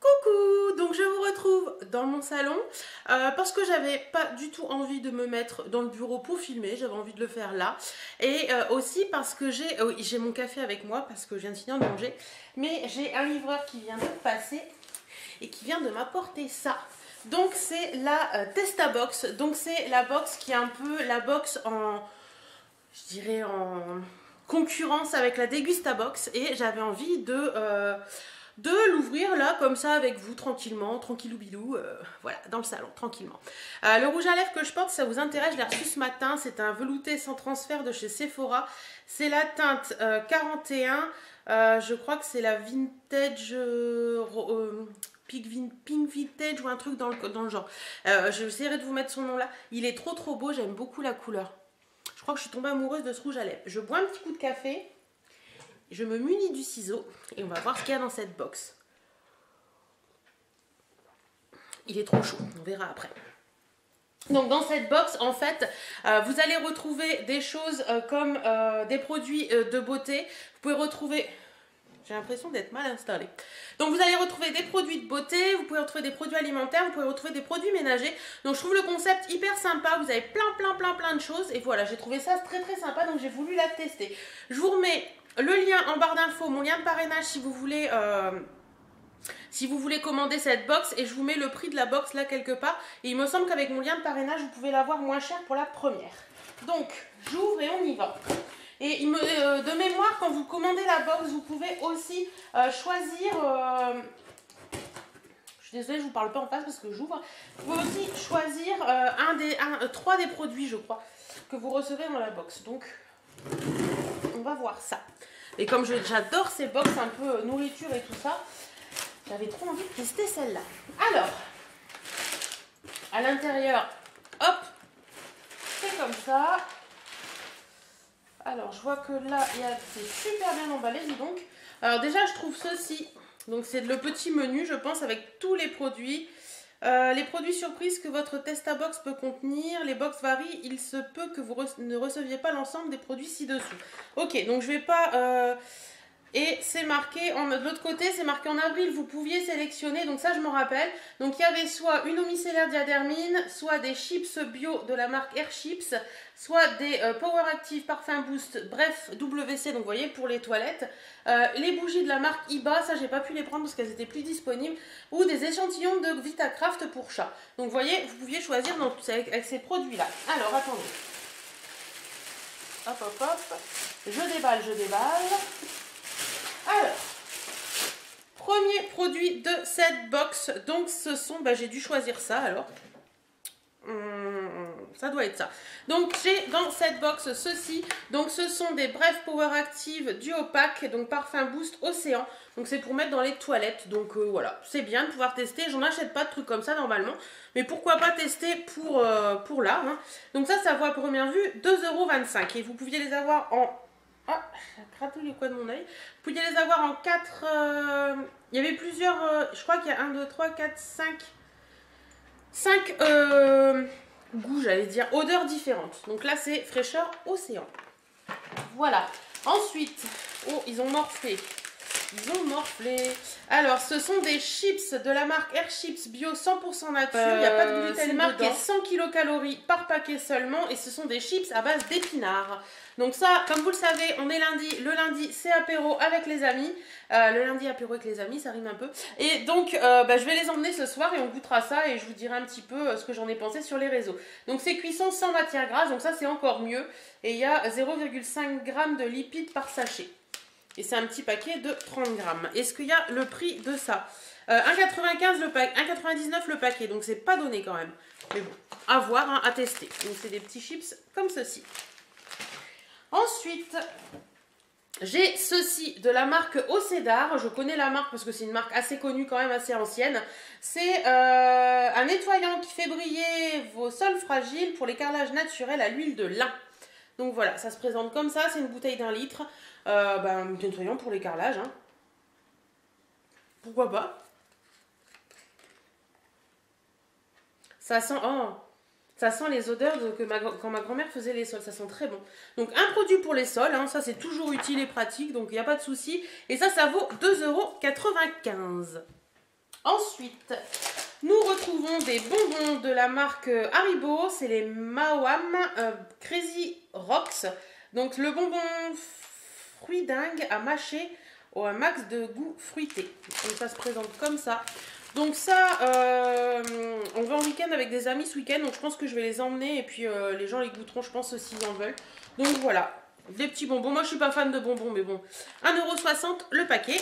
Coucou, donc je vous retrouve dans mon salon parce que j'avais pas du tout envie de me mettre dans le bureau pour filmer, j'avais envie de le faire là et aussi parce que j'ai mon café avec moi parce que je viens de finir de manger, mais j'ai un livreur qui vient de passer et qui vient de m'apporter ça. Donc c'est la Testabox, donc c'est la box qui est un peu la box en, je dirais en concurrence avec la Degustabox et j'avais envie de l'ouvrir là comme ça avec vous tranquillement, tranquillou bilou, voilà, dans le salon, tranquillement. Le rouge à lèvres que je porte, si ça vous intéresse, je l'ai reçu ce matin, c'est un velouté sans transfert de chez Sephora, c'est la teinte 41, je crois que c'est la vintage, pink vintage ou un truc dans le genre. J'essaierai de vous mettre son nom là, il est trop beau, j'aime beaucoup la couleur. Je crois que je suis tombée amoureuse de ce rouge à lèvres. Je bois un petit coup de café. Je me munis du ciseau et on va voir ce qu'il y a dans cette box. Il est trop chaud, on verra après. Donc dans cette box, en fait, vous allez retrouver des choses comme des produits de beauté. Vous pouvez retrouver... J'ai l'impression d'être mal installée. Donc vous allez retrouver des produits de beauté, vous pouvez retrouver des produits alimentaires, vous pouvez retrouver des produits ménagers. Donc je trouve le concept hyper sympa, vous avez plein de choses. Et voilà, j'ai trouvé ça très sympa, donc j'ai voulu la tester. Je vous remets le lien en barre d'infos, mon lien de parrainage si vous voulez commander cette box. Et je vous mets le prix de la box là quelque part. Et il me semble qu'avec mon lien de parrainage, vous pouvez l'avoir moins cher pour la première. Donc j'ouvre et on y va. Et de mémoire, quand vous commandez la box, vous pouvez aussi choisir... je suis désolée, je ne vous parle pas en face parce que j'ouvre. Vous pouvez aussi choisir 3 des produits, je crois, que vous recevez dans la box. Donc, on va voir ça. Et comme j'adore ces box un peu nourriture et tout ça, j'avais trop envie de tester celle-là. Alors, à l'intérieur, hop, c'est comme ça. Alors, je vois que là, c'est super bien emballé, dis donc. Alors déjà, je trouve ceci. Donc, c'est le petit menu, je pense, avec tous les produits. Les produits surprises que votre Testabox peut contenir. Les box varient. Il se peut que vous ne receviez pas l'ensemble des produits ci-dessous. Ok, donc je vais pas... Et c'est marqué, de l'autre côté, c'est marqué en avril, vous pouviez sélectionner, donc ça je m'en rappelle. Donc il y avait soit une eau micellaire diadhermine, soit des chips bio de la marque Air Chips, soit des Power Active Parfum Boost, bref, WC, donc vous voyez, pour les toilettes. Les bougies de la marque Iba, ça j'ai pas pu les prendre parce qu'elles étaient plus disponibles. Ou des échantillons de Vitacraft pour chat. Donc vous voyez, vous pouviez choisir avec ces produits-là. Alors attendez. Hop. Je déballe. Alors, premier produit de cette box, donc ce sont, j'ai dû choisir ça alors, ça doit être ça. Donc j'ai dans cette box ceci, donc ce sont des Bref Power Active Duo Pack, donc parfum Boost Océan, donc c'est pour mettre dans les toilettes, donc voilà, c'est bien de pouvoir tester, j'en achète pas de trucs comme ça normalement, mais pourquoi pas tester pour là, hein. Donc ça vaut à première vue 2,25 € et vous pouviez les avoir en... Ah, j'ai gratté les coins de mon œil. Vous pouviez les avoir en 4... il y avait plusieurs... je crois qu'il y a 1, 2, 3, 4, 5 goûts, j'allais dire, odeurs différentes. Donc là, c'est fraîcheur océan. Voilà. Ensuite... Oh, ils ont morflé. Alors, ce sont des chips de la marque Air Chips Bio 100% nature. Il n'y a pas de gluten. C'est marqué 100 kilocalories par paquet seulement. Et ce sont des chips à base d'épinards. Donc ça, comme vous le savez, on est lundi. Le lundi, c'est apéro avec les amis. Le lundi, apéro avec les amis, ça rime un peu. Et donc, je vais les emmener ce soir et on goûtera ça. Et je vous dirai un petit peu ce que j'en ai pensé sur les réseaux. Donc, c'est cuisson sans matière grasse. Donc ça, c'est encore mieux. Et il y a 0,5 g de lipides par sachet. Et c'est un petit paquet de 30 grammes. Est-ce qu'il y a le prix de ça 1,95 le paquet, 1,99 le paquet. Donc c'est pas donné quand même. Mais bon, à voir, hein, à tester. Donc c'est des petits chips comme ceci. Ensuite, j'ai ceci de la marque Océdar. Je connais la marque parce que c'est une marque assez connue quand même, assez ancienne. C'est un nettoyant qui fait briller vos sols fragiles pour les carrelages naturels à l'huile de lin. Donc voilà, ça se présente comme ça. C'est une bouteille d'1 litre. Nettoyant pour les carrelages, hein. Pourquoi pas. Ça sent les odeurs quand ma grand-mère faisait les sols, ça sent très bon. Donc un produit pour les sols, hein, ça c'est toujours utile et pratique, donc il n'y a pas de souci. Et ça vaut 2,95 €. Ensuite, nous retrouvons des bonbons de la marque Haribo. C'est les Mawam Crazy Rocks. Donc le bonbon fruit dingue à mâcher au max de goût fruité. Donc ça se présente comme ça. Donc ça, on va en week-end avec des amis ce week-end. Donc je pense que je vais les emmener et puis les gens les goûteront, je pense, s'ils en veulent. Donc voilà, des petits bonbons. Moi je suis pas fan de bonbons, mais bon. 1,60 € le paquet.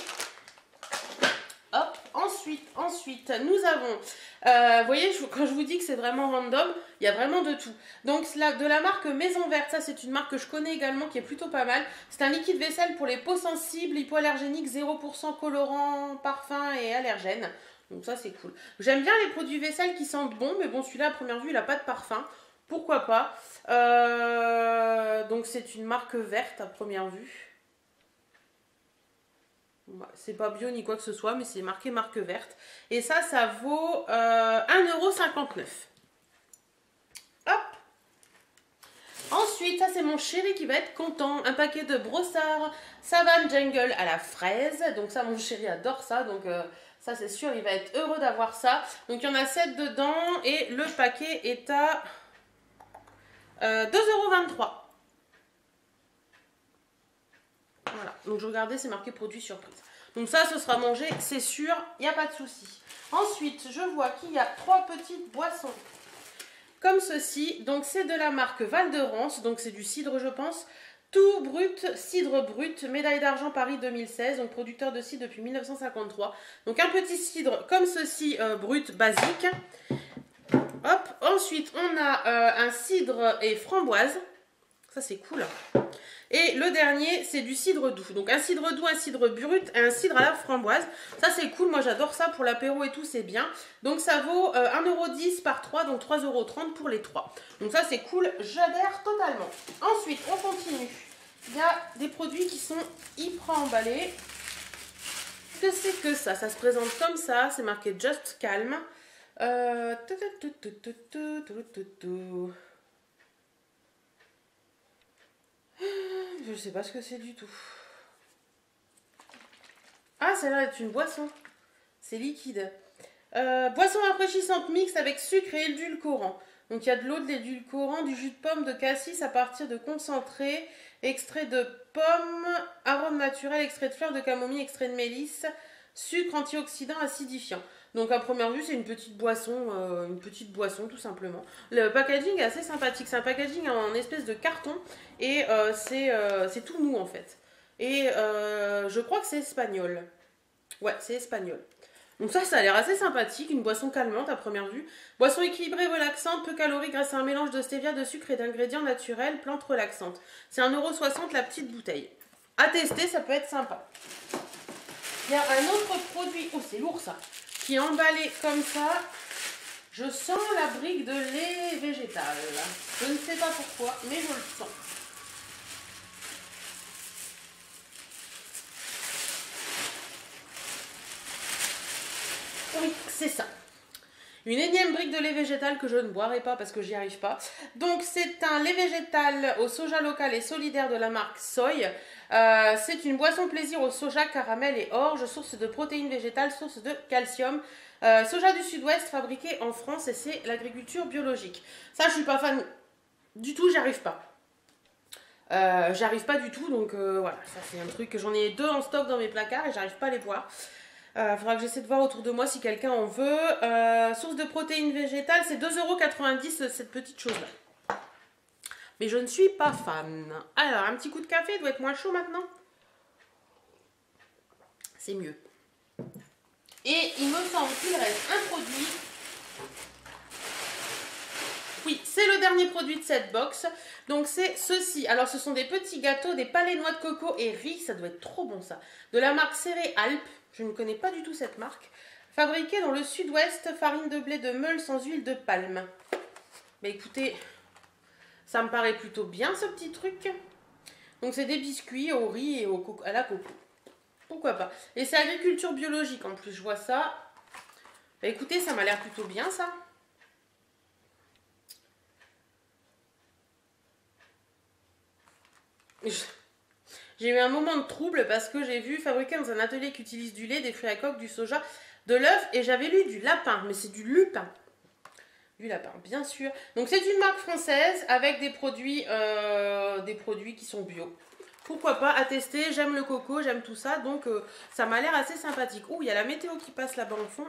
Hop, ensuite, nous avons, vous voyez, quand je vous dis que c'est vraiment random, il y a vraiment de tout. Donc, de la marque Maison Verte, ça c'est une marque que je connais également, qui est plutôt pas mal. C'est un liquide vaisselle pour les peaux sensibles, hypoallergéniques, 0% colorant, parfum et allergène. Donc ça c'est cool. J'aime bien les produits vaisselle qui sentent bon, mais bon, celui-là à première vue, il n'a pas de parfum. Pourquoi pas. Donc c'est une marque verte à première vue. C'est pas bio ni quoi que ce soit, mais c'est marqué marque verte. Et ça vaut 1,59 €. Hop. Ensuite, ça c'est mon chéri qui va être content. Un paquet de brossards Savane Jungle à la fraise. Donc ça, mon chéri adore ça. Donc ça c'est sûr, il va être heureux d'avoir ça. Donc il y en a 7 dedans. Et le paquet est à 2,23 €. Voilà, donc je regardais, c'est marqué produit surprise. Donc ça, ce sera mangé, c'est sûr, il n'y a pas de souci. Ensuite, je vois qu'il y a 3 petites boissons comme ceci. Donc c'est de la marque Val de Rance, donc c'est du cidre je pense. Tout brut, cidre brut, médaille d'argent Paris 2016, donc producteur de cidre depuis 1953. Donc un petit cidre comme ceci, brut, basique. Hop, ensuite on a un cidre et framboise. Ça c'est cool. Et le dernier, c'est du cidre doux. Donc un cidre doux, un cidre brut et un cidre à la framboise. Ça, c'est cool. Moi, j'adore ça pour l'apéro et tout, c'est bien. Donc ça vaut 1,10 € par 3, donc 3,30 € pour les 3. Donc ça, c'est cool. J'adhère totalement. Ensuite, on continue. Il y a des produits qui sont hyper emballés. Qu'est-ce que c'est que ça? Ça se présente comme ça. C'est marqué Just Calm. Je sais pas ce que c'est du tout. Ah, celle-là est une boisson. C'est liquide. Boisson rafraîchissante mixte avec sucre et édulcorant. Donc il y a de l'eau, de l'édulcorant, du jus de pomme, de cassis à partir de concentré, extrait de pomme, arôme naturel, extrait de fleurs de camomille, extrait de mélisse, sucre antioxydant acidifiant. Donc à première vue, c'est une petite boisson tout simplement. Le packaging est assez sympathique. C'est un packaging en espèce de carton et c'est tout mou en fait. Et je crois que c'est espagnol. Ouais, c'est espagnol. Donc ça a l'air assez sympathique, une boisson calmante à première vue. Boisson équilibrée, relaxante, peu calorique grâce à un mélange de stevia, de sucre et d'ingrédients naturels, plantes relaxantes. C'est 1,60 € la petite bouteille. À tester, ça peut être sympa. Il y a un autre produit, oh c'est lourd ça, qui est emballé comme ça. Je sens la brique de lait végétal. Je ne sais pas pourquoi, mais je le sens. Oui, c'est ça. Une énième brique de lait végétal que je ne boirai pas parce que j'y arrive pas. Donc c'est un lait végétal au soja local et solidaire de la marque Soy. C'est une boisson plaisir au soja, caramel et orge, source de protéines végétales, source de calcium. Soja du sud-ouest fabriqué en France et c'est l'agriculture biologique. Ça je suis pas fan du tout, j'y arrive pas. J'arrive pas du tout, donc voilà, ça c'est un truc que j'en ai 2 en stock dans mes placards et j'arrive pas à les boire. Faudra que j'essaie de voir autour de moi si quelqu'un en veut. Source de protéines végétales, c'est 2,90 € cette petite chose-là. Mais je ne suis pas fan. Alors, un petit coup de café, il doit être moins chaud maintenant. C'est mieux. Et il me semble qu'il reste un produit. Oui, c'est le dernier produit de cette box. Donc c'est ceci. Alors ce sont des petits gâteaux, des palais noix de coco et riz. Ça doit être trop bon ça. De la marque Céréalpes. Je ne connais pas du tout cette marque. Fabriqué dans le sud-ouest, farine de blé de meule sans huile de palme. Mais écoutez, ça me paraît plutôt bien ce petit truc. Donc c'est des biscuits au riz et à la coco. Pourquoi pas. Et c'est agriculture biologique en plus, je vois ça. Bah, écoutez, ça m'a l'air plutôt bien ça. J'ai eu un moment de trouble parce que j'ai vu fabriquer dans un atelier qui utilise du lait, des fruits à coque, du soja, de l'œuf et j'avais lu du lapin, mais c'est du lupin. Du lapin, bien sûr. Donc c'est une marque française avec des produits qui sont bio. Pourquoi pas à tester, j'aime le coco, j'aime tout ça, donc ça m'a l'air assez sympathique. Ouh, il y a la météo qui passe là-bas en fond.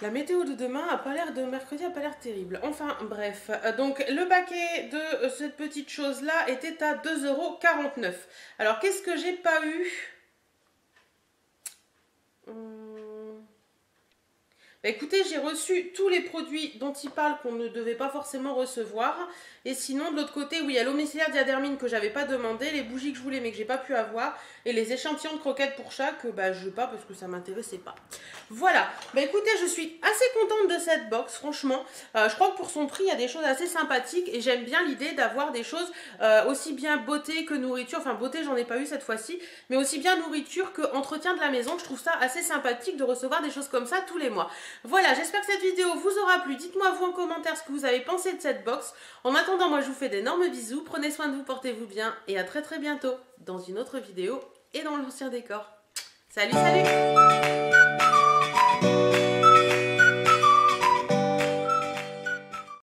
La météo de demain a pas l'air de mercredi, a pas l'air terrible. Enfin, bref. Donc, le paquet de cette petite chose-là était à 2,49 €. Alors, qu'est-ce que j'ai pas eu? Bah, écoutez, j'ai reçu tous les produits dont il parle qu'on ne devait pas forcément recevoir. Et sinon, de l'autre côté, oui, il y a l'homicillaire diadermine que j'avais pas demandé, les bougies que je voulais mais que j'ai pas pu avoir, et les échantillons de croquettes pour chat que bah, je veux pas parce que ça m'intéressait pas. Voilà, bah écoutez, je suis assez contente de cette box, franchement. Je crois que pour son prix, il y a des choses assez sympathiques et j'aime bien l'idée d'avoir des choses aussi bien beauté que nourriture. Enfin, beauté, j'en ai pas eu cette fois-ci, mais aussi bien nourriture que entretien de la maison. Je trouve ça assez sympathique de recevoir des choses comme ça tous les mois. Voilà, j'espère que cette vidéo vous aura plu. Dites-moi vous en commentaire ce que vous avez pensé de cette box. En attendant, moi je vous fais d'énormes bisous. Prenez soin de vous, portez-vous bien et à très bientôt dans une autre vidéo et dans l'ancien décor. Salut, salut!